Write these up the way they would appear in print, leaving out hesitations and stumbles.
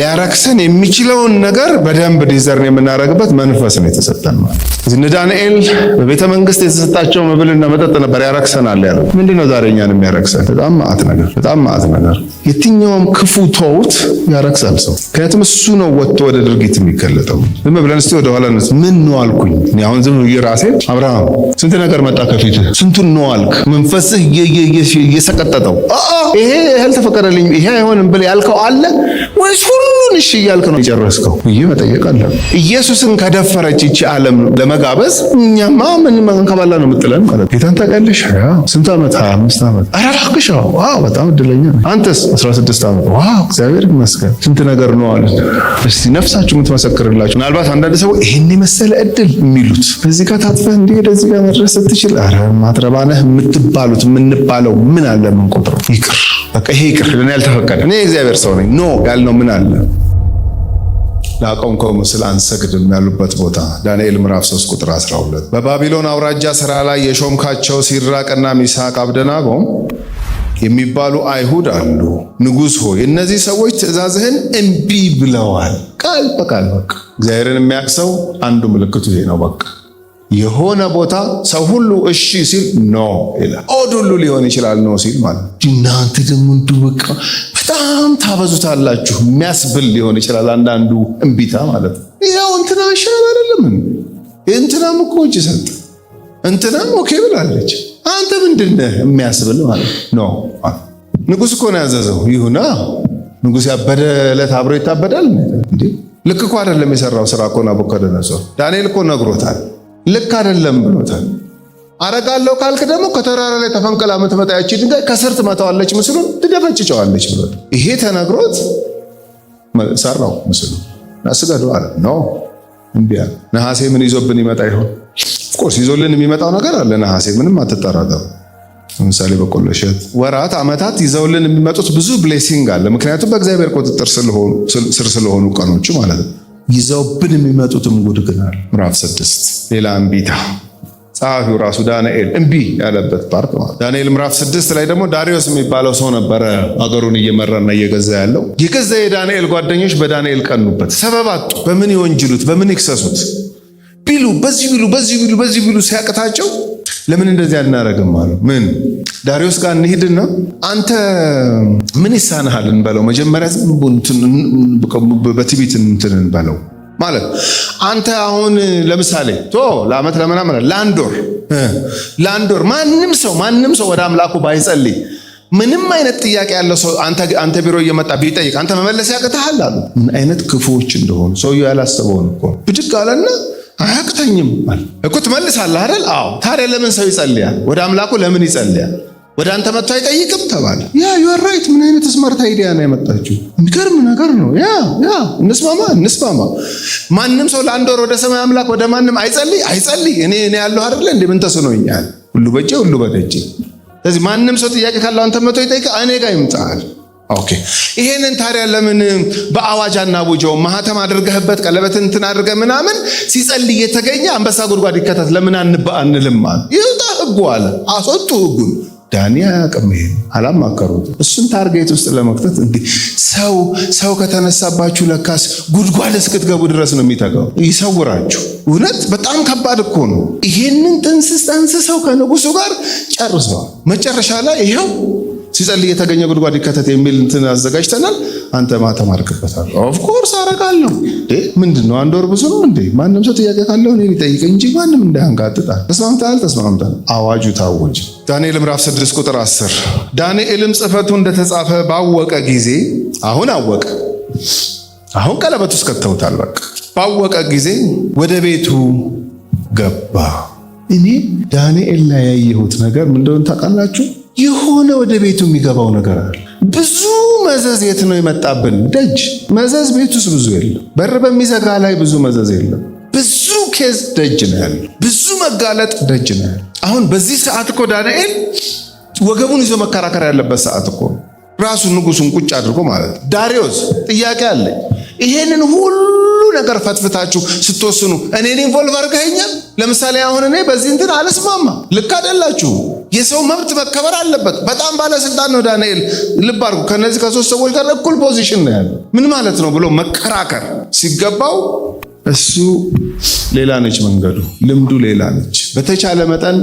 ሊያረክሰን የሚችለውን ነገር በደንብ ዲዘርን የምናደርግበት መንፈስ ነው የተሰጠን ማለት። እነ ዳንኤል በቤተ መንግስት የተሰጣቸው መብልና መጠጥ ነበር ያረክሰናል ያለው። ምንድነው ዛሬ እኛን የሚያረክሰን? በጣም ማዕት ነገር የትኛውም ክፉ ተውት ያረክሳል ሰው። ምክንያቱም እሱ ነው ወጥቶ ወደ ድርጊት የሚገለጠው። ዝም ብለን እስቲ ወደ ኋላ ምን ነው አልኩኝ እኔ አሁን ዝም ብዬ ራሴ አብርሃም ስንት ነገር መጣ ከፊት ስንቱን ነው አልክ? መንፈስህ እየሰቀጠጠው ይሄ ያህል ተፈቀደልኝ ይሄ አይሆንም ብለህ ያልከው አለ ወይስ ሁሉን እሺ እያልክ ነው የጨረስከው? ይሄ መጠየቅ አለ። ኢየሱስን ከደፈረች እቺ ዓለም ለመጋበዝ እኛማ ምን መንከባላ ነው የምትለን ማለት ነው። ጌታን ታውቂያለሽ? ስንት ዓመት? 25 ዓመት። ኧረ እባክሽ በጣም እድለኛ ነኝ። አንተስ? 16 ዓመት። ዋው እግዚአብሔር ይመስገን። ስንት ነገር ነው አለ። እስቲ ነፍሳችሁ የምትመሰክርላችሁ ምናልባት አንዳንድ ሰው ይሄን የመሰለ እድል የሚሉት በዚህ ጋር ታጥፈህ እንዲህ ወደዚህ ጋር መድረስ ስትችል ኧረ ማትረባነህ የምትባሉት የምንባለው ምን አለ ምን ቁጥሩ ይቅር በቃ ይሄ ይቅር ለኔ ያልተፈቀደ እኔ እግዚአብሔር ሰው ነኝ ኖ ያልነው ምን አለ ላቆምከው ምስል አንሰግድም ያሉበት ቦታ ዳንኤል ምዕራፍ 3 ቁጥር 12 በባቢሎን አውራጃ ሥራ ላይ የሾምካቸው ሲድራቅና ሚሳቅ አብደናጎ የሚባሉ አይሁድ አሉ። ንጉሥ ሆይ እነዚህ ሰዎች ትእዛዝህን እምቢ ብለዋል። ቃል በቃል በቃ እግዚአብሔርን የሚያቅሰው አንዱ ምልክቱ ይሄ ነው። በቃ የሆነ ቦታ ሰው ሁሉ እሺ ሲል ኖ ይላል። ኦድ ሁሉ ሊሆን ይችላል ኖ ሲል ማለት እናንተ ደግሞ እንዱ በቃ በጣም ታበዙታላችሁ የሚያስብል ሊሆን ይችላል አንዳንዱ እምቢታ ማለት ነው። ይሄው እንትና ይሻል አይደለም እንትናም እኮ እጅ ሰጠ እንትናም ኦኬ ብላለች አንተ ምንድነህ የሚያስብል ማለት ነው። ንጉሥ እኮ ነው ያዘዘው ይሁና። ንጉሥ ያበደ ዕለት አብሮ ይታበዳል እንዴ? ልክ እኮ አይደለም የሰራው ስራ እኮ ናቡከደነፆር። ዳንኤል እኮ ነግሮታል ልክ አይደለም ብሎታል። አረጋለሁ ካልክ ደግሞ ከተራራ ላይ ተፈንቅላ የምትመጣ ያቺ ድንጋይ ከስር ትመታዋለች ምስሉን ትደፈጭጨዋለች ብሎት ይሄ ተነግሮት ሰራው ምስሉ ናስገዱ አለ ነው እምቢ አለ። ነሐሴ ምን ይዞብን ይመጣ ይሆን? ኦፍኮርስ ይዞልን የሚመጣው ነገር አለ። ነሐሴ ምንም አትጠራጠሩ። ለምሳሌ በቆሎ እሸት ወራት ዓመታት ይዘውልን የሚመጡት ብዙ ብሌሲንግ አለ። ምክንያቱም በእግዚአብሔር ቁጥጥር ስር ስለሆኑ ቀኖቹ ማለት ነው። ይዘውብን የሚመጡትም ጉድ ግን አለ። ምዕራፍ 6 ሌላ እምቢታ ጸሐፊው ራሱ ዳንኤል እምቢ ያለበት ፓርት ማለት። ዳንኤል ምዕራፍ 6 ላይ ደግሞ ዳሪዮስ የሚባለው ሰው ነበረ አገሩን እየመራና እየገዛ ያለው። የገዛ የዳንኤል ጓደኞች በዳንኤል ቀኑበት፣ ሰበብ አጡ። በምን ይወንጅሉት፣ በምን ይክሰሱት ቢሉ በዚህ ቢሉ ሲያቅታቸው ለምን እንደዚህ አናረግም አሉ። ምን ዳሪዮስ ጋር እንሂድና አንተ ምን ይሳናሃል እንበለው። መጀመሪያ በትዕቢት እንትን እንበለው ማለት አንተ አሁን ለምሳሌ ለዓመት ለምናምን ለአንድ ወር ማንም ሰው ወደ አምላኩ ባይጸልይ ምንም አይነት ጥያቄ ያለው ሰው አንተ ቢሮ እየመጣ ቢጠይቅ አንተ መመለስ ያቅተሃል አሉ። ምን አይነት ክፉዎች እንደሆኑ ሰውየው ያላሰበውን እኮ ብድግ አለና አያቅተኝም አለ እኮ ትመልሳለህ አይደል? አዎ። ታዲያ ለምን ሰው ይጸልያል? ወደ አምላኩ ለምን ይጸልያል? ወደ አንተ መጥቶ አይጠይቅም ተባለ። ዩ አር ራይት። ምን አይነት ስማርት አይዲያ ነው ያመጣችው? የሚገርም ነገር ነው። እንስማማ። ማንም ሰው ለአንድ ወር ወደ ሰማይ አምላክ ወደ ማንም አይጸልይ። እኔ ያለሁ አይደለ እንዴ? ምን ተስኖኛል? ሁሉ በእጄ ሁሉ በደጄ። ስለዚህ ማንም ሰው ጥያቄ ካለው አንተ መጥቶ ይጠይቅ፣ እኔ ጋር ይምጣል። ኦኬ። ይሄንን ታዲያ ለምን በአዋጅ አናውጀው? ማህተም አድርገህበት ቀለበትን እንትን አድርገህ ምናምን ሲጸልይ የተገኘ አንበሳ ጉድጓድ ይከተት ለምን አንልም አለ። ይውጣ ህጉ አለ። አስወጡ ህጉን። ዳኒ አያውቅም። ይሄን አላማከሩት። እሱን ታርጌት ውስጥ ለመክተት እንዴ ሰው ከተነሳባችሁ ለካስ ጉድጓድ እስክትገቡ ድረስ ነው የሚተጋው። ይሰውራችሁ። እውነት በጣም ከባድ እኮ ነው። ይሄንን ጠንስሰው ከንጉሱ ጋር ጨርሰዋል። መጨረሻ ላይ ይሄው ሲጸልይ የተገኘ ጉድጓድ ይከተት የሚል እንትን አዘጋጅተናል። አንተ ማተም አድርግበታል። ኦፍ ኮርስ አረጋለሁ። ምንድነው አንድ ወር ብዙ ነው እንዴ? ማንም ሰው ጥያቄ ካለው እኔ ሊጠይቅ እንጂ ማንም እንዳያንጋጥጣል። ተስማምታል። አዋጁ ታወጀ። ዳንኤል ምዕራፍ 6 ቁጥር 10 ዳንኤልም ጽሕፈቱ እንደተጻፈ ባወቀ ጊዜ አሁን ቀለበት ውስጥ ከተውታል። በቃ ባወቀ ጊዜ ወደ ቤቱ ገባ። እኔ ዳንኤል ላይ ያየሁት ነገር ምን እንደሆነ ታውቃላችሁ? የሆነ ወደ ቤቱ የሚገባው ነገር አለ። ብዙ መዘዝ የት ነው የመጣብን? ደጅ መዘዝ ቤት ውስጥ ብዙ የለም። በር በሚዘጋ ላይ ብዙ መዘዝ የለም። ብዙ ኬዝ ደጅ ነው ያለው። ብዙ መጋለጥ ደጅ ነው ያለው። አሁን በዚህ ሰዓት እኮ ዳንኤል ወገቡን ይዞ መከራከር ያለበት ሰዓት እኮ ራሱ ንጉሱን ቁጭ አድርጎ ማለት ነው። ዳሪዮስ ጥያቄ አለ። ይሄንን ሁሉ ነገር ፈትፍታችሁ ስትወስኑ እኔን ኢንቮልቭ አድርገኸኛል። ለምሳሌ አሁን እኔ በዚህ እንትን አልስማማ፣ ልክ አይደላችሁ። የሰው መብት መከበር አለበት። በጣም ባለስልጣን ነው ዳንኤል። ልብ አድርጉ፣ ከነዚህ ከሶስት ሰዎች ጋር እኩል ፖዚሽን ነው ያለው። ምን ማለት ነው ብሎ መከራከር ሲገባው እሱ ሌላ ነች መንገዱ፣ ልምዱ ሌላ ነች። በተቻለ መጠን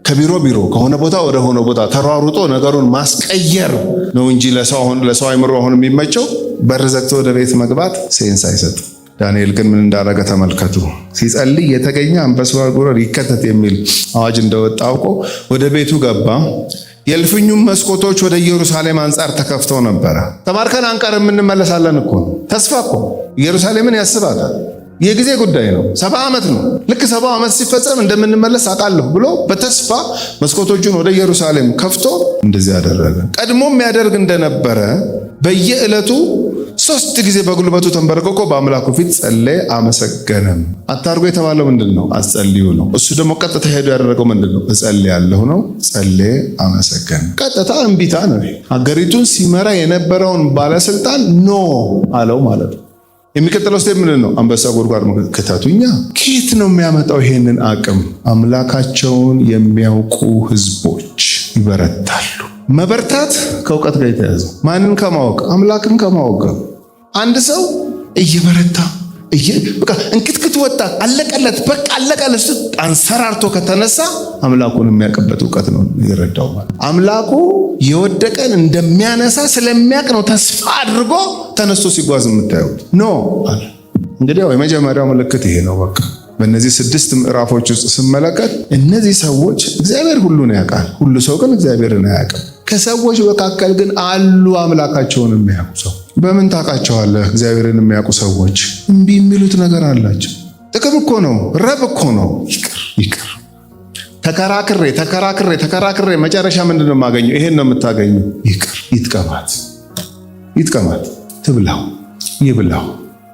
ከቢሮ ከሆነ ቦታ ወደ ሆነ ቦታ ተሯሩጦ ነገሩን ማስቀየር ነው እንጂ ለሰው አይምሮ አሁን የሚመቸው በር ዘግቶ ወደ ቤት መግባት ሴንስ አይሰጥ። ዳንኤል ግን ምን እንዳረገ ተመልከቱ። ሲጸልይ የተገኘ አንበሳ ጉሮሮ ይከተት የሚል አዋጅ እንደወጣ አውቆ ወደ ቤቱ ገባ። የእልፍኙም መስኮቶች ወደ ኢየሩሳሌም አንጻር ተከፍተው ነበረ። ተማርከን አንቀርም እንመለሳለን እኮ ነው። ተስፋ እኮ ኢየሩሳሌምን ያስባታል። የጊዜ ጉዳይ ነው። 70 ዓመት ነው። ልክ 70 ዓመት ሲፈጸም እንደምንመለስ አውቃለሁ ብሎ በተስፋ መስኮቶቹን ወደ ኢየሩሳሌም ከፍቶ እንደዚህ ያደረገ። ቀድሞም ያደርግ እንደነበረ በየዕለቱ 3 ጊዜ በጉልበቱ ተንበርክኮ በአምላኩ ፊት ጸለየ፣ አመሰገነም። አታርጎ የተባለው ምንድን ነው? አጸልዩ ነው። እሱ ደግሞ ቀጥታ ሄዶ ያደረገው ምንድን ነው? እጸልያለሁ ነው። ጸለየ፣ አመሰገነ። ቀጥታ እምቢታ ነው። ሀገሪቱን ሲመራ የነበረውን ባለስልጣን ኖ አለው ማለት ነው። የሚከተለው ስቴፕ ምንድን ነው? አንበሳ ጉድጓድ ክተቱኛ። ከየት ነው የሚያመጣው ይሄንን አቅም? አምላካቸውን የሚያውቁ ህዝቦች ይበረታሉ። መበርታት ከእውቀት ጋር የተያዘ፣ ማንን ከማወቅ? አምላክን ከማወቅ ጋር። አንድ ሰው እየበረታ በቃ እንክትክት ወጣ፣ አለቀለት፣ በቃ አለቀለት፣ አንሰራርቶ ከተነሳ አምላኩን የሚያውቅበት እውቀት ነው ይረዳው ማለት። አምላኩ የወደቀን እንደሚያነሳ ስለሚያውቅ ነው ተስፋ አድርጎ ተነስቶ ሲጓዝ የምታዩት ኖ አለ። እንግዲህ የመጀመሪያው ምልክት ይሄ ነው። በቃ በእነዚህ 6 ምዕራፎች ውስጥ ስመለከት እነዚህ ሰዎች እግዚአብሔር ሁሉን ያውቃል፣ ሁሉ ሰው ግን እግዚአብሔርን አያውቅም። ከሰዎች መካከል ግን አሉ አምላካቸውን የሚያውቁ ሰው። በምን ታውቃቸዋለህ? እግዚአብሔርን የሚያውቁ ሰዎች እምቢ የሚሉት ነገር አላቸው። ጥቅም እኮ ነው፣ ረብ እኮ ነው። ይቅር ተከራክሬ መጨረሻ ምንድን ነው የማገኘው? ይሄን ነው የምታገኘው። ይቅር ይጥቀማት፣ ትብላው፣ ይብላው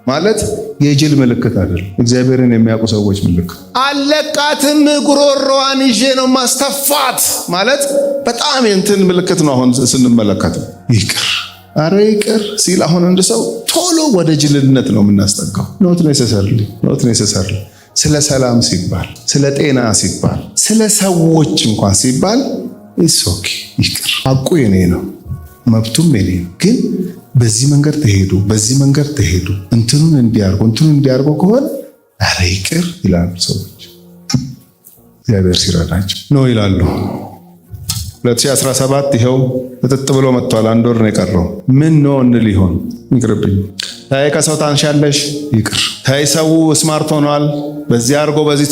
ማለት የጅል ምልክት አይደለም። እግዚአብሔርን የሚያውቁ ሰዎች ምልክት። አለቃትም ጉሮሮዋን ይዤ ነው ማስተፋት ማለት በጣም የእንትን ምልክት ነው። አሁን ስንመለከት ይቅር ሲል አሁን አንድ ሰው ቶሎ ወደ ጅልነት ነው የምናስጠጋው። ኖት ኔሰሰርሊ ስለ ሰላም ሲባል፣ ስለ ጤና ሲባል፣ ስለ ሰዎች እንኳን ሲባል ኦኬ ይቅር፣ ሐቁ የኔ ነው፣ መብቱም የኔ ነው። ግን በዚህ መንገድ ተሄዱ እንትኑን እንዲያርጉ ከሆነ አረ ይቅር ይላሉ ሰዎች። እግዚአብሔር ሲረዳቸው ነው ይላሉ። 2017 ይኸው ተጥጥ ብሎ መጥቷል። 1 ወር ነው የቀረው። ምን ነው እንል ይሆን? ይቅርብኝ። ታይ ከሰው ታንሻለሽ፣ ይቅር። ታይ ሰው ስማርት ሆኗል፣ በዚህ አርጎ በዚህ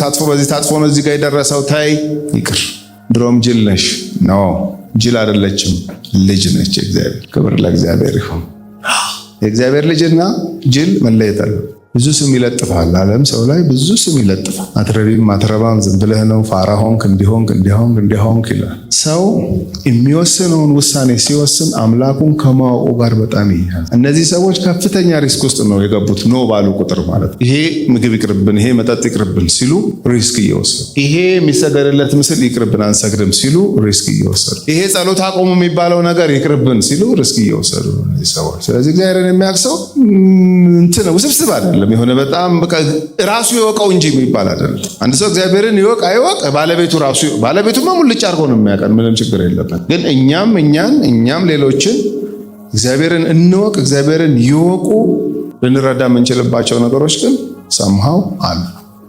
ታጥፎ ነው እዚህ ጋር የደረሰው። ታይ ይቅር። ድሮም ጅል ነሽ። ነው ጅል አይደለችም፣ ልጅ ነች። እግዚአብሔር ክብር ለእግዚአብሔር ይሁን። የእግዚአብሔር ልጅና ጅል መለየት አለ። ብዙ ስም ይለጥፋል ዓለም ሰው ላይ ብዙ ስም ይለጥፋል። አትረቢም፣ አትረባም፣ ዝም ብለህ ነው፣ ፋራ ሆንክ፣ እንዲሆንክ ይላል። ሰው የሚወስነውን ውሳኔ ሲወስን አምላኩን ከማወቁ ጋር በጣም ይያዝ። እነዚህ ሰዎች ከፍተኛ ሪስክ ውስጥ ነው የገቡት። ኖ ባሉ ቁጥር ማለት ይሄ ምግብ ይቅርብን፣ ይሄ መጠጥ ይቅርብን ሲሉ ሪስክ እየወሰዱ፣ ይሄ የሚሰገድለት ምስል ይቅርብን አንሰግድም ሲሉ ሪስክ እየወሰዱ፣ ይሄ ጸሎት አቆሙ የሚባለው ነገር ይቅርብን ሲሉ ሪስክ እየወሰዱ እነዚህ ሰዎች። ስለዚህ እግዚአብሔርን የሚያውቅ እንትን ውስብስብ አይደለም። የሆነ በጣም በቃ ራሱ ይወቀው እንጂ የሚባል አይደለም። አንድ ሰው እግዚአብሔርን ይወቅ አይወቅ ባለቤቱማ ሙልጭ አድርጎ ነው የሚያውቀን። ምንም ችግር የለበት። ግን እኛም ሌሎችን እግዚአብሔርን እንወቅ፣ እግዚአብሔርን ይወቁ ልንረዳ የምንችልባቸው ነገሮች ግን ሰምሃው አሉ።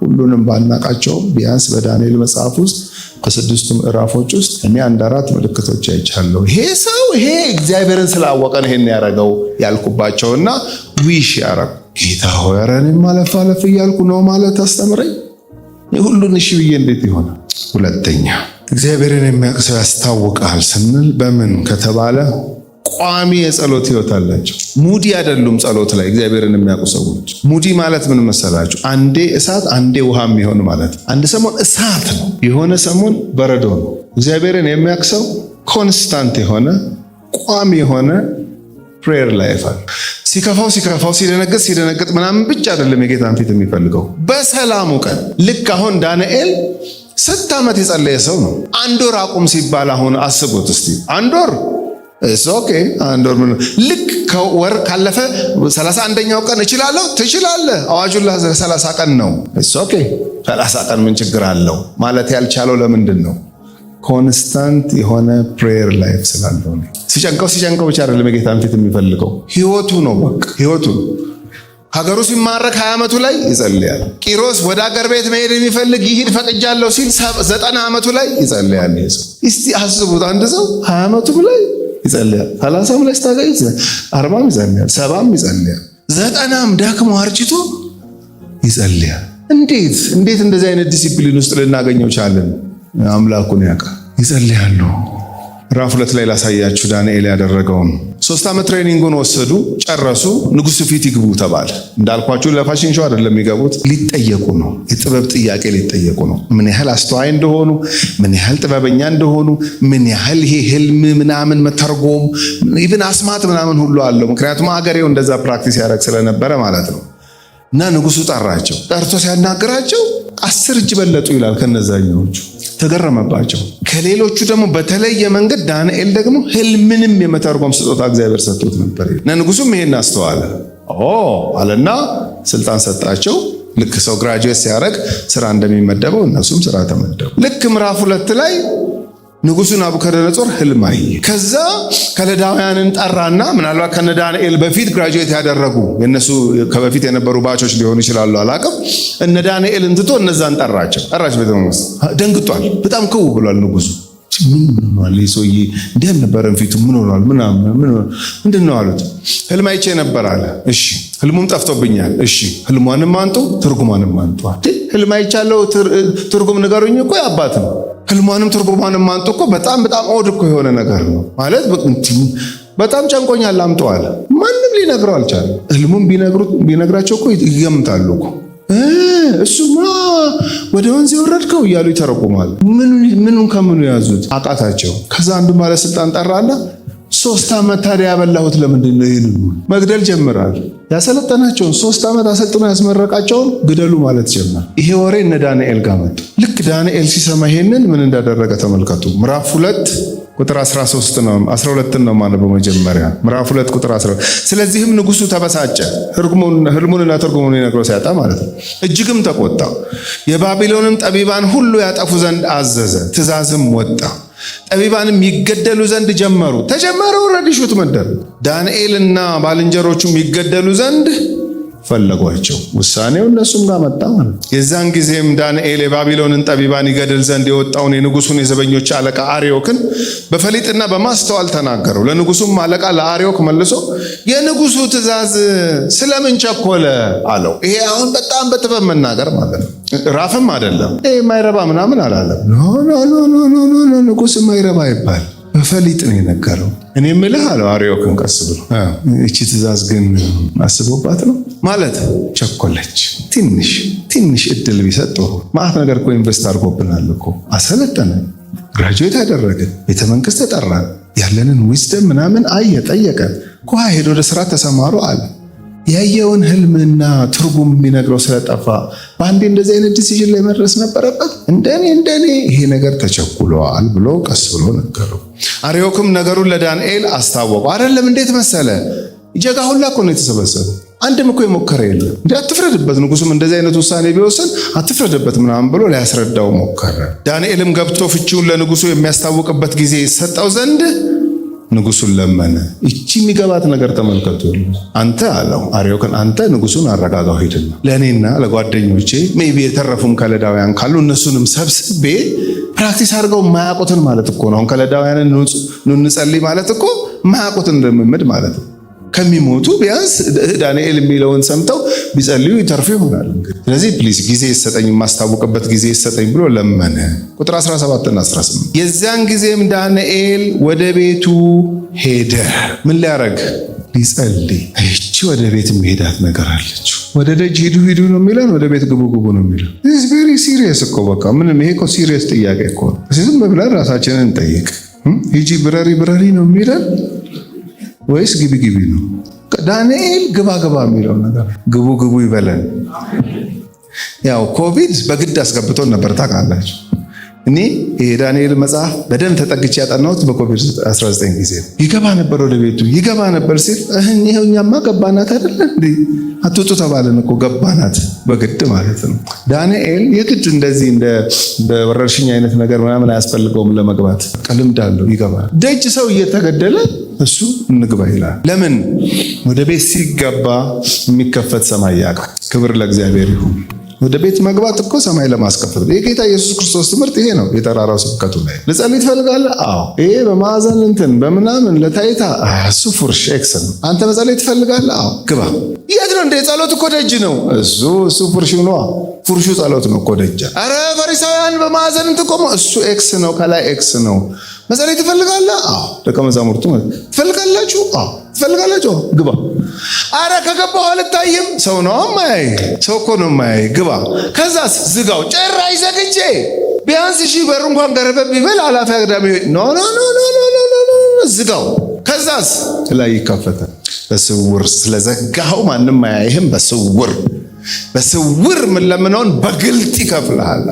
ሁሉንም ባናቃቸውም ቢያንስ በዳንኤል መጽሐፍ ውስጥ ከ6 ምዕራፎች ውስጥ እኔ 1-4 ምልክቶች አይቻለሁ። ይሄ እግዚአብሔርን ስላወቀን ይሄን ያደረገው ያልኩባቸውና ዊሽ ያረኩ ጌታ ሆይ ኧረ እኔም አለፍ እያልኩ ነው ማለት አስተምረኝ። ሁሉን እሺ ብዬ እንዴት ይሆናል? ሁለተኛ እግዚአብሔርን የሚያውቅ ሰው ያስታውቃል ስንል በምን ከተባለ ቋሚ የጸሎት ህይወት አላቸው። ሙዲ አይደሉም። ጸሎት ላይ እግዚአብሔርን የሚያውቁ ሰዎች ሙዲ ማለት ምን መሰላችሁ? አንዴ እሳት አንዴ ውሃ የሚሆን ማለት። አንድ ሰሞን እሳት ነው፣ የሆነ ሰሞን በረዶ ነው። እግዚአብሔርን የሚያውቅ ሰው ኮንስታንት የሆነ ቋሚ የሆነ ፕሬየር ላይፍ አለ። ሲከፋው ሲደነግጥ ምናምን ብቻ አይደለም የጌታን ፊት የሚፈልገው። በሰላሙ ቀን ልክ አሁን ዳንኤል 6 ዓመት የጸለየ ሰው ነው። 1 ወር አቁም ሲባል አሁን አስቡት እስቲ 1 ወር ኦኬ 1 ወር ምን ልክ ከወር ካለፈ 31ኛው ቀን እችላለሁ ትችላለህ። አዋጁላ 30 ቀን ነው። ኦኬ 30 ቀን ምን ችግር አለው ማለት ያልቻለው ለምንድን ነው? ኮንስታንት የሆነ ፕሬየር ላይፍ ስላለው ነው። ሲጨንቀው ብቻ አይደለም የጌታን ፊት የሚፈልገው፣ ህይወቱ ነው። በቃ ህይወቱ ነው። ሀገሩ ሲማረክ 20 ዓመቱ ላይ ይጸልያል። ቂሮስ ወደ ሀገር ቤት መሄድ የሚፈልግ ይሂድ ፈቅጃለሁ ሲል 90 ዓመቱ ላይ ይጸልያል። ይሄ ሰው እስቲ አስቡት፣ አንድ ሰው 20 ዓመቱ ላይ ይጸልያል፣ 30 ላይ ስታገኝ 40 ይጸልያል፣ 70 ይጸልያል፣ 90 ደክሞ አርጅቶ ይጸልያል። እንዴት እንደዚህ አይነት ዲሲፕሊን ውስጥ ልናገኘው ቻለን? አምላኩን ያውቃል። ይጸልያሉ። ምዕራፍ 2 ላይ ላሳያችሁ ዳንኤል ያደረገውን። 3 ዓመት ትሬኒንጉን ወሰዱ፣ ጨረሱ። ንጉሱ ፊት ይግቡ ተባለ። እንዳልኳችሁ ለፋሽን ሾው አይደለም የሚገቡት፣ ሊጠየቁ ነው። የጥበብ ጥያቄ ሊጠየቁ ነው። ምን ያህል አስተዋይ እንደሆኑ፣ ምን ያህል ጥበበኛ እንደሆኑ፣ ምን ያህል ይሄ ህልም ምናምን መተርጎም ኢቭን አስማት ምናምን ሁሉ አለው። ምክንያቱም አገሬው እንደዛ ፕራክቲስ ያደርግ ስለነበረ ማለት ነው። እና ንጉሱ ጠራቸው። ጠርቶ ሲያናግራቸው 10 እጅ በለጡ ይላል ከነዛኞቹ። ተገረመባቸው። ከሌሎቹ ደግሞ በተለየ መንገድ ዳንኤል ደግሞ ህልምንም የመተርጎም ስጦታ እግዚአብሔር ሰጥቶት ነበር። እና ንጉሱም ይሄን አስተዋለ አለና ስልጣን ሰጣቸው። ልክ ሰው ግራጁዌት ሲያደርግ ስራ እንደሚመደበው እነሱም ስራ ተመደቡ። ልክ ምዕራፍ 2 ላይ ንጉሱ ናቡከደነጾር ህልም አየ። ከዛ ከለዳውያንን ጠራና ምናልባት ከነ ዳንኤል በፊት ግራጁዌት ያደረጉ የነሱ ከበፊት የነበሩ ባቾች ሊሆኑ ይችላሉ፣ አላውቅም። እነ ዳንኤልን ትቶ እነዛን ጠራቸው። ቤተ መንግስት ደንግጧል። በጣም ክው ብሏል ንጉሱ። ምን ሆኗል? ይሶዬ እንዴት ነበረን ፊቱ ምን ሆኗል? ምንድነው አሉት። ህልም አይቼ ነበር አለ። እሺ ህልሙም ጠፍቶብኛል። እሺ ህልሟንም አንጡ ትርጉሟንም አንጡ። ህልም አይቻለው ትርጉም ንገሩኝ እኮ ያባት ነው። ህልሟንም ትርጉሟንም አንጡ እኮ በጣም ኦድ እኮ የሆነ ነገር ነው ማለት በጣም ጨንቆኛል አምጡ አለ። ማንም ሊነግረው አልቻለም። ህልሙም ቢነግራቸው እኮ ይገምታሉ እኮ እሱማ ወደ ወንዝ የወረድከው እያሉ ይተረጉማሉ። ምኑን ከምኑ ያዙት አቃታቸው። ከዛ አንዱ ባለስልጣን ጠራና 3 ዓመት ታዲያ ያበላሁት ለምንድን ነው? ይሄን መግደል ጀምራል። ያሰለጠናቸውን 3 ዓመት አሰልጥኖ ያስመረቃቸውን ግደሉ ማለት ጀመር። ይሄ ወሬ እነ ዳንኤል ጋር መጡ። ልክ ዳንኤል ሲሰማ ይሄንን ምን እንዳደረገ ተመልከቱ። ምዕራፍ 2 ቁጥር 13 ነው 12 ነው ማለት በመጀመሪያ ምዕራፍ 2 ቁጥር 12። ስለዚህም ንጉሱ ተበሳጨ፣ ህልሙንና ትርጉሙን ይነግረው ሲያጣ ማለት ነው። እጅግም ተቆጣ። የባቢሎንም ጠቢባን ሁሉ ያጠፉ ዘንድ አዘዘ። ትእዛዝም ወጣ። ጠቢባንም ይገደሉ ዘንድ ተጀመረ። ወረድሹት መደር ዳንኤልና ባልንጀሮቹም ይገደሉ ዘንድ ፈለጓቸው። ውሳኔው እነሱም ጋር መጣ ማለት። የዛን ጊዜም ዳንኤል የባቢሎንን ጠቢባን ይገድል ዘንድ የወጣውን የንጉሱን የዘበኞች አለቃ አርዮክን በፈሊጥና በማስተዋል ተናገረው። ለንጉሱም አለቃ ለአርዮክ መልሶ የንጉሱ ትእዛዝ ስለምን ቸኮለ አለው። ይሄ አሁን በጣም በጥበብ መናገር ማለት ነው። ራፍም አይደለም። ማይረባ ምናምን አላለም። ኖ ንጉስ ማይረባ ይባል በፈሊጥ ነው የነገረው። እኔ የምልህ አለው አርዮክን ቀስ ብሎ እቺ ትእዛዝ ግን አስቦባት ነው ማለት ቸኮለች። ትንሽ እድል ቢሰጥ ጥሩ። ማአት ነገር እኮ ኢንቨስት አድርጎብናል እኮ። አሰለጠነ፣ ግራጁዌት ያደረገ፣ ቤተ መንግስት ተጠራ፣ ያለንን ዊዝደም ምናምን ጠየቀን። ሄዶ ወደ ስራ ተሰማሩ አለ። ያየውን ህልምና ትርጉም የሚነግረው ስለጠፋ በአንዴ እንደዚህ አይነት ዲሲዥን ላይ መድረስ ነበረበት። እንደኔ ይሄ ነገር ተቸኩሏል ብሎ ቀስ ብሎ ነገረው። አርዮክም ነገሩን ለዳንኤል አስታወቀው። አይደለም እንዴት መሰለ ጀጋ ሁላ እኮ ነው የተሰበሰበው። አንድም እኮ የሞከረ የለም። እንዴ አትፍረድበት፣ ንጉሱም እንደዚህ አይነት ውሳኔ ቢወስን አትፍረድበት ምናምን ብሎ ሊያስረዳው ሞከረ። ዳንኤልም ገብቶ ፍቺውን ለንጉሱ የሚያስታውቅበት ጊዜ ይሰጠው ዘንድ ንጉሱን ለመነ። እቺ የሚገባት ነገር ተመልከቱ። አንተ አለው አርዮክን፣ አንተ ንጉሱን አረጋጋው፣ ሄድና ለእኔና ለጓደኞቼ ሜቢ የተረፉም ከለዳውያን ካሉ እነሱንም ሰብስቤ ፕራክቲስ አድርገው ማያውቁትን ማለት እኮ ነው። አሁን ከለዳውያንን እንጸልይ ማለት እኮ ማያውቁትን ልምምድ ማለት ነው። ከሚሞቱ ቢያንስ ዳንኤል የሚለውን ሰምተው ቢጸልዩ ይተርፉ ይሆናል። ስለዚህ ፕሊዝ ጊዜ ይሰጠኝ፣ የማስታወቅበት ጊዜ ይሰጠኝ ብሎ ለመነ። ቁጥር 17 እና 18 የዚያን ጊዜም ዳንኤል ወደ ቤቱ ሄደ። ምን ሊያረግ? ሊጸልይ። እቺ ወደ ቤት የሚሄዳት ነገር አለች። ወደ ደጅ ሂዱ ነው የሚለን፣ ወደ ቤት ግቡ ነው የሚለን። this very serious እኮ በቃ ምንም ይሄ እኮ ሲሪየስ ጥያቄ እኮ ነው። ዝም ብለን ራሳችንን እንጠይቅ። ሂጂ ብረሪ ነው የሚለን ወይስ ግቢ ነው? ዳንኤል ግባ የሚለው ነገር ግቡ ይበለን። ያው ኮቪድ በግድ አስገብቶን ነበር ታውቃላችሁ። እኔ የዳንኤል መጽሐፍ በደንብ ተጠግቼ ያጠናሁት በኮቪድ-19 ጊዜ ይገባ ነበር፣ ወደ ቤቱ ይገባ ነበር ሲል እኛማ ገባናት አይደለ እንዴ? አትውጡ ተባለን እኮ ገባናት በግድ ማለት ነው። ዳንኤል የግድ እንደዚህ እንደ ወረርሽኝ አይነት ነገር ምናምን አያስፈልገውም ለመግባት፣ ልምድ አለው፣ ይገባል። ደጅ ሰው እየተገደለ እሱ እንግባ ይላል። ለምን? ወደ ቤት ሲገባ የሚከፈት ሰማይ ያውቃል። ክብር ለእግዚአብሔር ይሁን። ወደ ቤት መግባት እኮ ሰማይ ለማስከፈት ነው። የጌታ ኢየሱስ ክርስቶስ ትምህርት ይሄ ነው። የተራራው ስብከቱ ላይ ልጸልይ ትፈልጋለህ? አዎ። ይሄ በማዕዘን እንትን በምናምን ለታይታ እሱ ፉርሽ ኤክስ ነው። አንተ መጸለይ ትፈልጋለህ? አዎ። ግባ። የት ነው እንደ ጸሎት እኮ ደጅ ነው። እሱ ፉርሽ ነው። ፉርሹ ጸሎት ነው እኮ ደጅ። አረ ፈሪሳውያን በማዕዘን እንትን ቆሞ እሱ ኤክስ ነው፣ ከላይ ኤክስ ነው። መጸለይ ትፈልጋለህ? አዎ። ደቀ መዛሙርቱ ትፈልጋላችሁ? አዎ። ትፈልጋላችሁ? ግባ። አረ ከገባሁ አልታይም። ሰው ነው ማያይ፣ ሰው እኮ ነው ማያይ። ግባ። ከዛስ ዝጋው። ጭራሽ ዘግቼ ቢያንስ በሩ እንኳን ገረበብ ይበል አላፊ አግዳሚ ኖ ዝጋው። ከዛስ ላይ ይከፈታል። በስውር ስለዘጋው ማንም አያይህም። በስውር ምን ለምነውን በግልጥ ይከፍልሃል።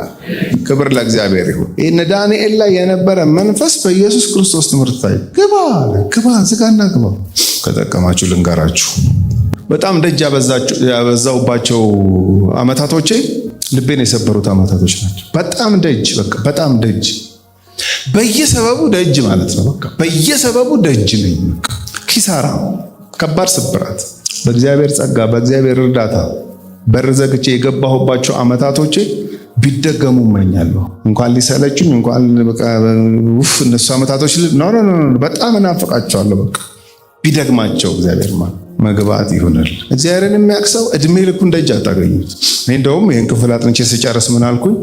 ክብር ለእግዚአብሔር ይሁን። ይህን ዳንኤል ላይ የነበረ መንፈስ በኢየሱስ ክርስቶስ ትምህርት ላይ ግባ፣ ዝጋና ግባ። ከጠቀማችሁ ልንገራችሁ። በጣም ደጅ ያበዛውባቸው አመታቶቼ ልቤን የሰበሩት አመታቶች ናቸው። በጣም ደጅ፣ በቃ በጣም ደጅ፣ በየሰበቡ ደጅ ማለት ነው። በቃ በየሰበቡ ደጅ ነኝ። በቃ ኪሳራ፣ ከባድ ስብራት። በእግዚአብሔር ጸጋ፣ በእግዚአብሔር እርዳታ በር ዘግቼ የገባሁባቸው አመታቶቼ ቢደገሙ እመኛለሁ። እንኳን ሊሰለችኝ እንኳን በቃ እነሱ አመታቶች በጣም እናፍቃቸዋለሁ። በቃ ቢደግማቸው እግዚአብሔር መግባት ይሆናል። እግዚአብሔርን የሚያቅሰው እድሜ ልኩን ደጅ አታገኙት። እኔ እንደውም ይህን ክፍል አጥንቼ ስጨርስ ምን አልኩኝ?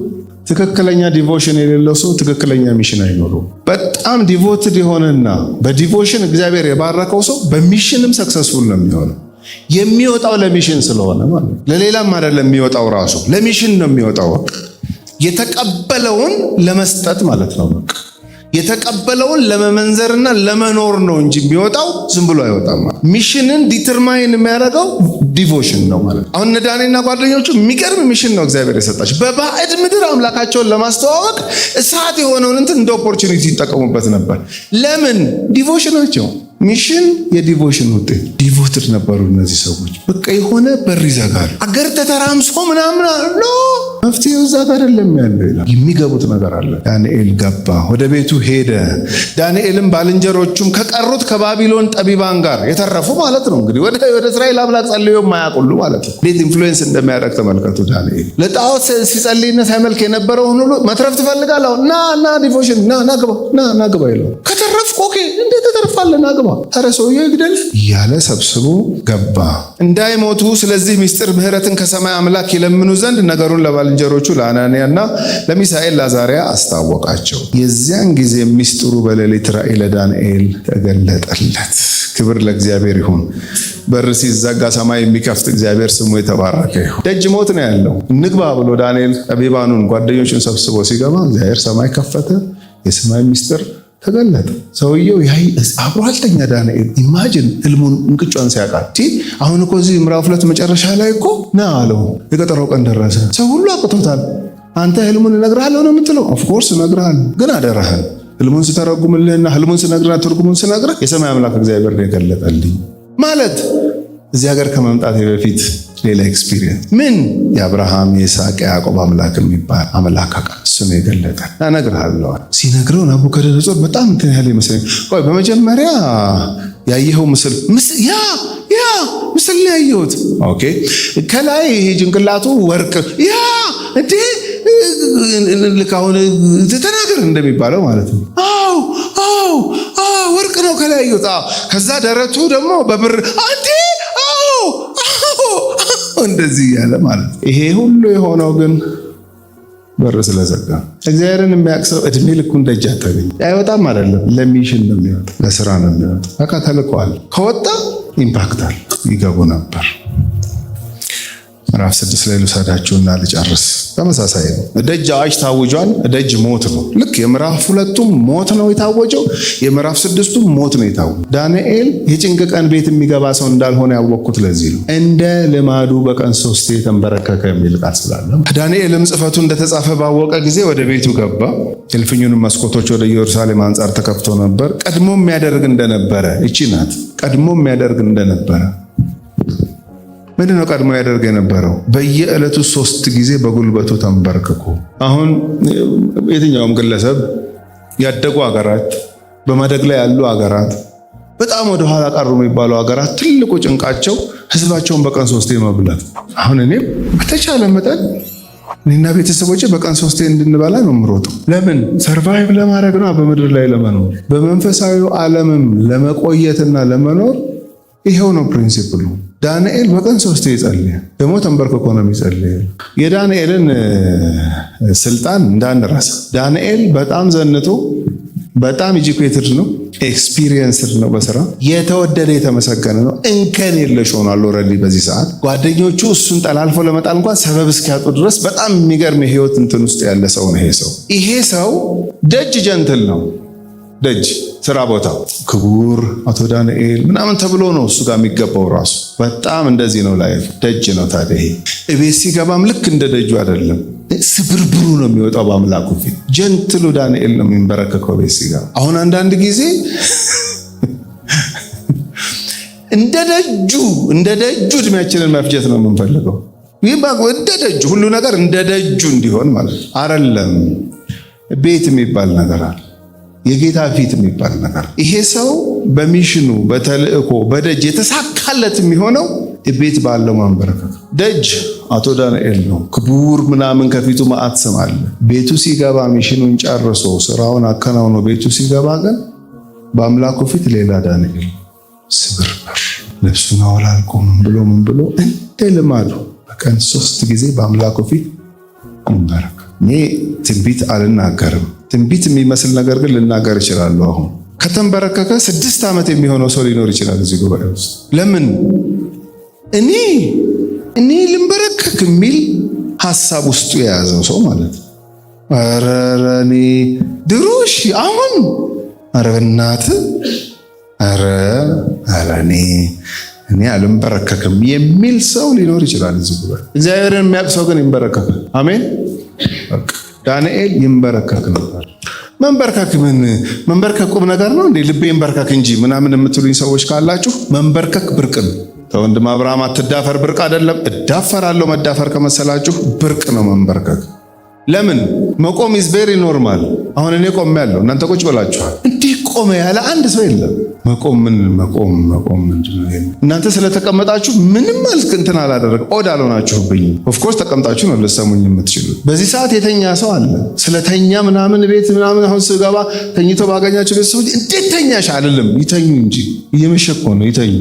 ትክክለኛ ዲቮሽን የሌለው ሰው ትክክለኛ ሚሽን አይኖረውም። በጣም ዲቮትድ የሆነና በዲቮሽን እግዚአብሔር የባረከው ሰው በሚሽንም ሰክሰስፉል ነው የሚሆነው። የሚወጣው ለሚሽን ስለሆነ ማለት ነው። ለሌላም አይደለም የሚወጣው፣ ራሱ ለሚሽን ነው የሚወጣው። የተቀበለውን ለመስጠት ማለት ነው። በቃ የተቀበለውን ለመመንዘርና ለመኖር ነው እንጂ የሚወጣው ዝም ብሎ አይወጣም። ሚሽንን ዲተርማይን የሚያደርገው ዲቮሽን ነው ማለት ነው። አሁን ዳንኤልና ጓደኞቹ የሚገርም ሚሽን ነው እግዚአብሔር የሰጣቸው። በባዕድ ምድር አምላካቸውን ለማስተዋወቅ እሳት የሆነውን እንትን እንደ ኦፖርቹኒቲ ይጠቀሙበት ነበር። ለምን? ዲቮሽናቸው። ሚሽን የዲቮሽን ውጤት። ዲቮትድ ነበሩ እነዚህ ሰዎች። በቃ የሆነ በር ይዘጋሉ። አገር ተተራምሶ ምናምን መፍትሄው እዛ ጋር አይደለም ያለው ይላል። የሚገቡት ነገር አለ። ዳንኤል ገባ፣ ወደ ቤቱ ሄደ። ዳንኤልም ባልንጀሮቹም ከቀሩት ከባቢሎን ጠቢባን ጋር የተረፉ ማለት ነው። እንግዲህ ወደ እስራኤል አምላክ ጸልዮ የማያውቁሉ ማለት ነው። እንዴት ኢንፍሉዌንስ እንደሚያደርግ ተመልከቱ። ዳንኤል ለጣዖት ሲጸልይና ሳይመልክ የነበረውን ሁሉ መትረፍ ትፈልጋለህ? ና ዲቮሽን ና ግባ ይለው። ከተረፍኩ ኦኬ፣ እንዴት ተተርፋለህ? ና ግባ። ኧረ ሰውዬው ይግደል እያለ ሰብስቦ ገባ። እንዳይሞቱ ስለዚህ ምስጢር ምሕረትን ከሰማይ አምላክ ይለምኑ ዘንድ ነገሩን ለባልንጀሮቹ ለአናንያና ለሚሳኤል ለአዛርያ አስታወቃቸው። የዚያን ጊዜ ምስጢሩ በሌሊት ራእይ ለዳንኤል ተገለጠለት። ክብር ለእግዚአብሔር ይሁን። በር ሲዘጋ ሰማይ የሚከፍት እግዚአብሔር ስሙ የተባረከ ይሁን። ደጅ ሞት ነው ያለው። እንግባ ብሎ ዳንኤል ጠቢባኑን ጓደኞቹን ሰብስቦ ሲገባ እግዚአብሔር ሰማይ ከፈተ። የሰማይ ምስጢር ተገለጠ። ሰውየው አብሮ አልተኛ ዳንኤል። ኢማጂን ህልሙን እንቅጯን ሲያውቃት። አሁን እኮ እዚህ ምዕራፍ 2 መጨረሻ ላይ እኮ ና አለው። የቀጠሮው ቀን ደረሰ። ሰው ሁሉ አቅቶታል። አንተ ህልሙን እነግርሃለሁ ነው የምትለው? ኦፍኮርስ እነግርሃለሁ፣ ግን አደራህን ህልሙን ስተረጉምልህና ህልሙን ስነግርህ ትርጉሙን ስነግርህ የሰማይ አምላክ እግዚአብሔር ነው የገለጠልኝ ማለት። እዚህ ሀገር ከመምጣቴ በፊት ሌላ ኤክስፒሪየንስ ምን የአብርሃም የይስሐቅ ያዕቆብ አምላክ የሚባል አምላክ እሱ ነው የገለጠ። እነግርሃለሁ ሲነግረው ናቡከደነጾር በጣም እንትን ያለ ይመስለኝ። ቆይ በመጀመሪያ ያየኸው ምስል ያ ምስል ነው ያየሁት። ኦኬ ከላይ ይሄ ጭንቅላቱ ወርቅ ያ እንዴ ልክ አሁን ተናገር እንደሚባለው ማለት ነው። አዎ ወርቅ ነው ከላይ ያየሁት። ከዛ ደረቱ ደግሞ በብር አንዴ እንደዚህ ያለ ማለት ነው። ይሄ ሁሉ የሆነው ግን በር ስለዘጋ። እግዚአብሔርን የሚያቅሰው እድሜ ልኩን ደጅ አታገኝ። አይወጣም አይደለም፣ ለሚሽን ነው የሚወጣ፣ ለስራ ነው የሚወጣ። በቃ ተልኳል። ከወጣ ኢምፓክታል ይገቡ ነበር። ምዕራፍ 6 ላይ ልውሰዳችሁና ልጨርስ። ተመሳሳይ ነው። ደጅ አዋጅ ታውጇል። ደጅ ሞት ነው። ልክ የምዕራፍ 2ቱም ሞት ነው የታወጀው፣ የምዕራፍ 6ቱም ሞት ነው የታወጀው። ዳንኤል የጭንቅ ቀን ቤት የሚገባ ሰው እንዳልሆነ ያወቅኩት ለዚህ ነው። እንደ ልማዱ በቀን 3 ተንበረከከ የሚል ቃል ስላለ ዳንኤልም ጽሕፈቱ እንደተጻፈ ባወቀ ጊዜ ወደ ቤቱ ገባ። እልፍኙንም መስኮቶች ወደ ኢየሩሳሌም አንጻር ተከፍቶ ነበር። ቀድሞ የሚያደርግ እንደነበረ እቺ ናት። ቀድሞ የሚያደርግ እንደነበረ ምንድነው? ቀድሞ ያደርግ የነበረው በየዕለቱ 3 ጊዜ በጉልበቱ ተንበርክኮ። አሁን የትኛውም ግለሰብ ያደጉ ሀገራት፣ በማደግ ላይ ያሉ ሀገራት፣ በጣም ወደ ኋላ ቀሩ የሚባሉ ሀገራት ትልቁ ጭንቃቸው ህዝባቸውን በቀን 3 መብላት። አሁን እኔ በተቻለ መጠን እኔና ቤተሰቦቼ በቀን 3 እንድንበላ ነው የምሮጠው። ለምን? ሰርቫይቭ ለማድረግ ነው፣ በምድር ላይ ለመኖር፣ በመንፈሳዊው ዓለምም ለመቆየትና ለመኖር። ይሄው ነው ፕሪንሲፕሉ። ዳንኤል በቀን 3 ይጸልያል። ደግሞ ተንበርክኮ ነው የሚጸልየው። የዳንኤልን ስልጣን እንዳንረሳ። ዳንኤል በጣም ዘንጦ በጣም ኤጁኬትድ ነው፣ ኤክስፒሪየንስድ ነው፣ በስራ የተወደደ የተመሰገነ ነው። እንከን የለሽ ሆኗል። ኦልሬዲ በዚህ ሰዓት ጓደኞቹ እሱን ጠላልፎ ለመጣል እንኳን ሰበብ እስኪያጡ ድረስ በጣም የሚገርም የህይወት እንትን ውስጥ ያለ ሰው ነው ይሄ ሰው ደጅ ጀንትል ነው። ደጅ ስራ ቦታ ክቡር አቶ ዳንኤል ምናምን ተብሎ ነው እሱ ጋር የሚገባው። ራሱ በጣም እንደዚህ ነው። ላይ ደጅ ነው። ታዲያ ይሄ እቤት ሲገባም ልክ እንደ ደጁ አይደለም፣ ስብርብሩ ነው የሚወጣው በአምላኩ ፊት። ጀንትሉ ዳንኤል ነው የሚንበረከከው ቤት ሲገባ። አሁን አንዳንድ ጊዜ እንደ ደጁ እድሜያችንን መፍጀት ነው የምንፈልገው። ይህ እንደ ደጁ ሁሉ ነገር እንደ ደጁ እንዲሆን ማለት አይደለም። ቤት የሚባል ነገር አለ፣ የጌታ ፊት የሚባል ነገር። ይሄ ሰው በሚሽኑ በተልእኮ በደጅ የተሳካለት የሚሆነው ቤት ባለው ማንበረከክ። ደጅ አቶ ዳንኤል ነው ክቡር ምናምን ከፊቱ መዓት ስም አለ። ቤቱ ሲገባ ሚሽኑን ጨርሶ ስራውን አከናውኖ ቤቱ ሲገባ ግን በአምላኩ ፊት ሌላ ዳንኤል ስብርብር ልብሱን አወላልቆ ምን ብሎ እንደ ልማዱ በቀን 3 ጊዜ በአምላኩ ፊት ይንበረከክ። እኔ ትንቢት አልናገርም። ትንቢት የሚመስል ነገር ግን ልናገር እችላለሁ። አሁን ከተንበረከከ 6 ዓመት የሚሆነው ሰው ሊኖር ይችላል እዚህ ጉባኤ ውስጥ። ለምን እኔ ልንበረከክ የሚል ሐሳብ ውስጡ የያዘው ሰው ማለት ነው። ኧረ እኔ ድሮሽ አሁን ኧረ በእናትህ ኧረ እኔ አልንበረከክም የሚል ሰው ሊኖር ይችላል እዚህ ጉባኤ። እግዚአብሔርን የሚያውቅ ሰው ግን ይንበረከካል። አሜን። ዳንኤል ይንበረከክ ነበር። መንበርከክ ቁም ነገር ነው እንዴ? ልቤ ይንበረከክ እንጂ ምናምን የምትሉኝ ሰዎች ካላችሁ መንበርከክ ብርቅ ነው። ከወንድም አብርሃም አትዳፈር ብርቅ አይደለም። እዳፈራለሁ መዳፈር ከመሰላችሁ ብርቅ ነው መንበርከክ። ለምን? መቆም ኢዝ ቬሪ ኖርማል። አሁን እኔ ቆሜያለሁ፣ እናንተ ቁጭ ብላችኋል። እንዲህ ቆመ ያለ አንድ ሰው የለም። መቆም ምንድነው? እናንተ ስለተቀመጣችሁ ምንም እንትን አላደረግም፣ ኦድ አልሆናችሁብኝም። ኦፍኮርስ ተቀምጣችሁ ነው ልትሰሙኝ የምትችሉት። በዚህ ሰዓት የተኛ ሰው አለ። ስለተኛ ምናምን ቤት ምናምን አሁን ስገባ ተኝቶ ባገኛቸው ቤተሰቦች እንዴት ተኛሽ አልልም። ይተኙ እንጂ እየመሸ እኮ ነው፣ ይተኙ።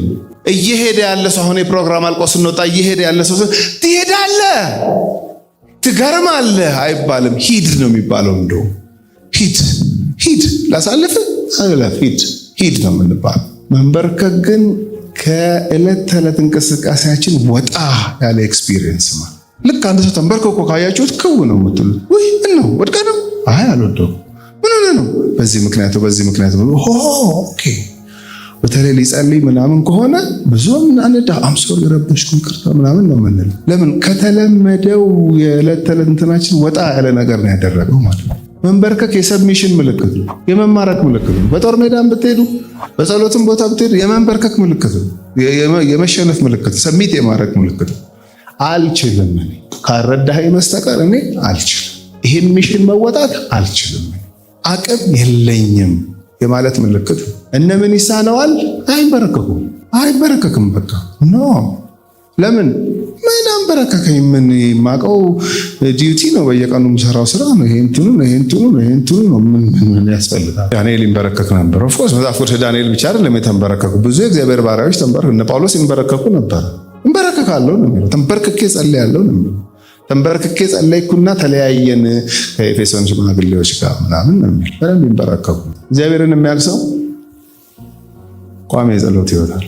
እየሄደ ያለ ሰው አሁን የፕሮግራም አልቆ ስንወጣ እየሄደ ያለ ሰው ትሄዳለህ፣ ትገርማለህ አይባልም። ሂድ ነው የሚባለው። እንደው ሂድ ላሳልፍ አለፍ ሂድ ነው የምንባለው። መንበርከክ ግን ከዕለት ተዕለት እንቅስቃሴያችን ወጣ ያለ ኤክስፒሪየንስ ነው። ልክ አንድ ሰው ተንበርክኮ ካያችሁት ክው ነው የምትሉት። ወይ ምን ነው ወድቀህ ነው? አይ አልወደኩም። ምን ሆነህ ነው? በዚህ ምክንያት ኦኬ። በተለይ ሊጸልይ ምናምን ከሆነ ብዙም አንዳ አምሶር የረበሽኩን ቅርታ ምናምን ነው የምንለው። ለምን? ከተለመደው የዕለት ተዕለት እንትናችን ወጣ ያለ ነገር ነው ያደረገው ማለት ነው። መንበርከክ የሰብሚሽን ምልክት ነው፣ የመማረክ ምልክት ነው። በጦር ሜዳም ብትሄዱ በጸሎትም ቦታ ብትሄዱ የመንበርከክ ምልክት ነው፣ የመሸነፍ ምልክት፣ ሰሚት የማረክ ምልክት ነው። አልችልም እኔ ካረዳኸኝ በስተቀር እኔ አልችልም፣ ይሄን ሚሽን መወጣት አልችልም፣ አቅም የለኝም የማለት ምልክት። እነምን ይሳነዋል? አይበረከክም። በቃ ኖ ለምን ምን አንበረከከኝ? ምን ማቀው ዲዩቲ ነው፣ በየቀኑ የምሰራው ስራ ነው። ይሄን እንትኑ ነው። ምን ያስፈልጋል? ዳንኤል ይንበረከክ ነበር። ኦፍ ኮርስ መጽሐፍ ቅዱስ ዳንኤል ብቻ አይደለም የተንበረከኩ፣ ብዙ የእግዚአብሔር ባሪያዎች ተንበረከኩ። እነ ጳውሎስ ይንበረከኩ ነበር። እንበረከካለሁ ነው የሚለው፣ ተንበርክኬ ጸልያለሁ ነው የሚለው። ተንበርክኬ ጸለይኩና ተለያየን ከኤፌሶን ሽማግሌዎች ጋር ምናምን ነው የሚለው። በደንብ ይንበረከኩ። እግዚአብሔርን የሚያውቅ ሰው ቋሚ የጸሎት ይወጣል።